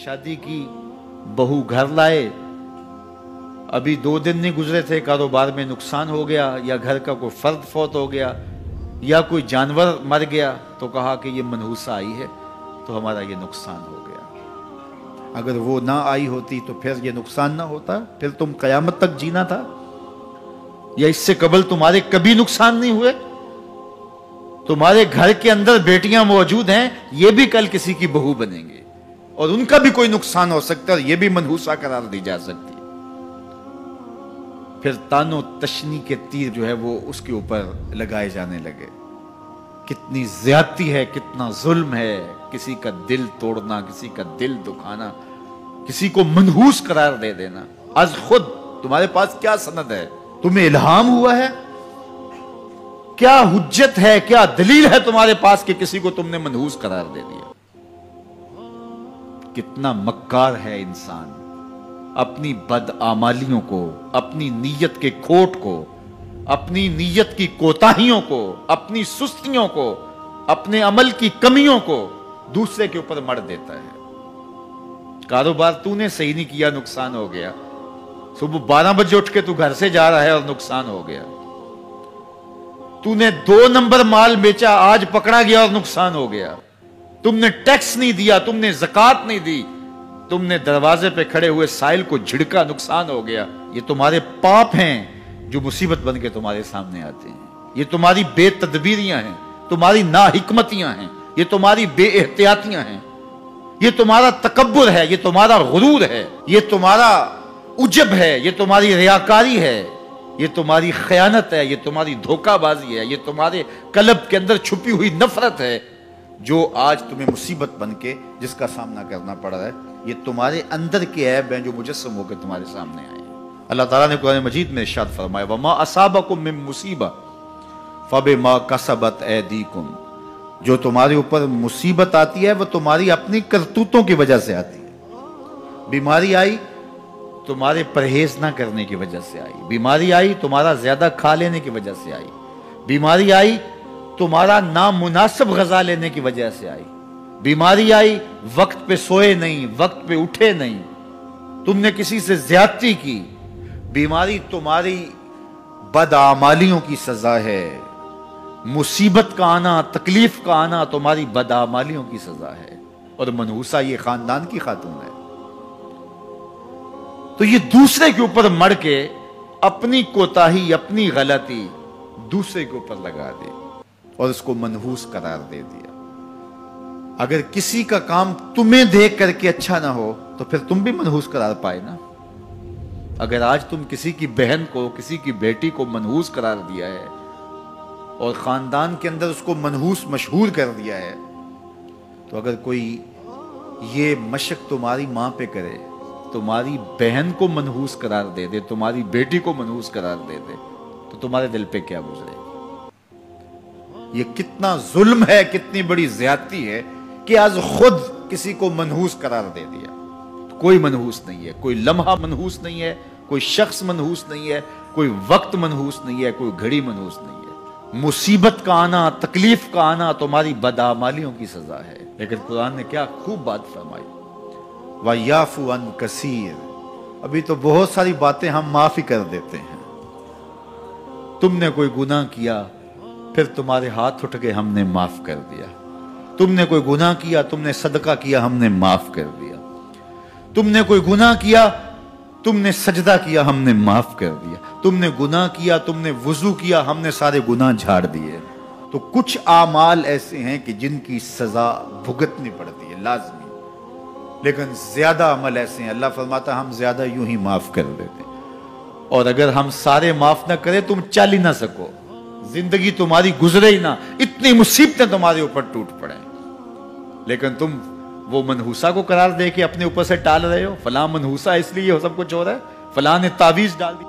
शादी की, बहू घर लाए, अभी 2 दिन नहीं गुजरे थे, कारोबार में नुकसान हो गया, या घर का कोई फर्द फौत हो गया, या कोई जानवर मर गया, तो कहा कि ये मनहूसा आई है तो हमारा ये नुकसान हो गया। अगर वो ना आई होती तो फिर ये नुकसान ना होता, फिर तुम कयामत तक जीना था, या इससे कबल तुम्हारे कभी नुकसान नहीं हुए। तुम्हारे घर के अंदर बेटियां मौजूद हैं, ये भी कल किसी की बहू बनेंगे और उनका भी कोई नुकसान हो सकता है और ये भी मनहूसा करार दी जा सकती है। फिर तानो तशनी के तीर जो है वो उसके ऊपर लगाए जाने लगे। कितनी ज्यादती है, कितना जुल्म है, किसी का दिल तोड़ना, किसी का दिल दुखाना, किसी को मनहूस करार दे देना। आज खुद तुम्हारे पास क्या सनद है, तुम्हें इल्हाम हुआ है, क्या हुज्जत है, क्या दलील है तुम्हारे पास कि किसी को तुमने मनहूस करार दे दिया। कितना मक्कार है इंसान, अपनी बदआमालियों को, अपनी नीयत के खोट को, अपनी नीयत की कोताहियों को, अपनी सुस्तियों को, अपने अमल की कमियों को दूसरे के ऊपर मढ़ देता है। कारोबार तूने सही नहीं किया, नुकसान हो गया। सुबह 12 बजे उठ के तू घर से जा रहा है और नुकसान हो गया। तूने 2 नंबर माल बेचा, आज पकड़ा गया और नुकसान हो गया। तुमने टैक्स नहीं दिया, तुमने ज़कात नहीं दी, तुमने दरवाजे पे खड़े हुए साइल को झिड़का, नुकसान हो गया। ये तुम्हारे पाप हैं जो मुसीबत बन के तुम्हारे सामने आते हैं। ये तुम्हारी बेतदबीरियां हैं, तुम्हारी नाहिकमतियां हैं, ये तुम्हारी बेएहतियातियां हैं, ये तुम्हारा तकब्बुर है, ये तुम्हारा गुरूर है, ये तुम्हारा उजब है, ये तुम्हारी रियाकारी है, ये तुम्हारी खयानत है, ये तुम्हारी धोखाबाजी है, ये तुम्हारे कल्ब के अंदर छुपी हुई नफरत है जो आज तुम्हें मुसीबत बन के जिसका सामना करना पड़ रहा है। ये तुम्हारे अंदर के ऐब हैं जो मुजस्सम होकर तुम्हारे सामने आए। अल्लाह ताला ने कुरान मजीद में इरशाद फरमाया, वमा असाबकुम मिन मुसीबा फबिमा कसबत ऐदीकुम। जो तुम्हारे ऊपर मुसीबत आती है वो तुम्हारी अपनी करतूतों की वजह से आती है। बीमारी आई तुम्हारे परहेज ना करने की वजह से आई, बीमारी आई तुम्हारा ज्यादा खा लेने की वजह से आई, बीमारी आई तुम्हारा नामुनासिब गजा लेने की वजह से आई, बीमारी आई वक्त पे सोए नहीं, वक्त पे उठे नहीं, तुमने किसी से ज्यादती की। बीमारी तुम्हारी बदआमालियों की सजा है। मुसीबत का आना, तकलीफ का आना तुम्हारी बदआमालियों की सजा है। और मनहूसा ये खानदान की खातून है, तो ये दूसरे के ऊपर मर के अपनी कोताही, अपनी गलती दूसरे के ऊपर लगा दे और उसको मनहूस करार दे दिया। अगर किसी का काम तुम्हें देख करके अच्छा ना हो तो फिर तुम भी मनहूस करार पाए ना। अगर आज तुम किसी की बहन को, किसी की बेटी को मनहूस करार दिया है और खानदान के अंदर उसको मनहूस मशहूर कर दिया है, तो अगर कोई ये मशक तुम्हारी मां पे करे, तुम्हारी बहन को मनहूस करार दे दे, तुम्हारी बेटी को मनहूस करार दे दे, तो तुम्हारे दिल पे क्या गुजरेगी। ये कितना जुल्म है, कितनी बड़ी ज्यादती है कि आज खुद किसी को मनहूस करार दे दिया। तो कोई मनहूस नहीं है, कोई लम्हा मनहूस नहीं है, कोई शख्स मनहूस नहीं है, कोई वक्त मनहूस नहीं है, कोई घड़ी मनहूस नहीं है। मुसीबत का आना, तकलीफ का आना तुम्हारी बदआमालियों की सजा है। लेकिन कुरान ने क्या खूब बात फरमाई, वयाफु अन कसीर। अभी तो बहुत सारी बातें हम माफ ही कर देते हैं। तुमने कोई गुनाह किया, फिर तुम्हारे हाथ उठ के हमने माफ कर दिया। तुमने कोई गुनाह किया, तुमने सदका किया, हमने माफ कर दिया। तुमने कोई गुनाह किया, तुमने सजदा किया, हमने माफ कर दिया। तुमने गुनाह किया, तुमने वुजू किया, हमने सारे गुनाह झाड़ दिए। तो कुछ आमाल ऐसे हैं कि जिनकी सजा भुगतनी पड़ती है लाजमी, लेकिन ज्यादा अमल ऐसे हैं अल्लाह फरमाता हम ज्यादा यूं ही माफ कर देते। और अगर हम सारे माफ ना करें तुम चल ही ना सको, जिंदगी तुम्हारी गुजरे ही ना, इतनी मुसीबतें तुम्हारे ऊपर टूट पड़े, लेकिन तुम वो मनहूसा को करार दे के अपने ऊपर से टाल रहे हो। फलां मनहूसा इसलिए ये सब कुछ हो रहा है, फलां ने तावीज डाल दी।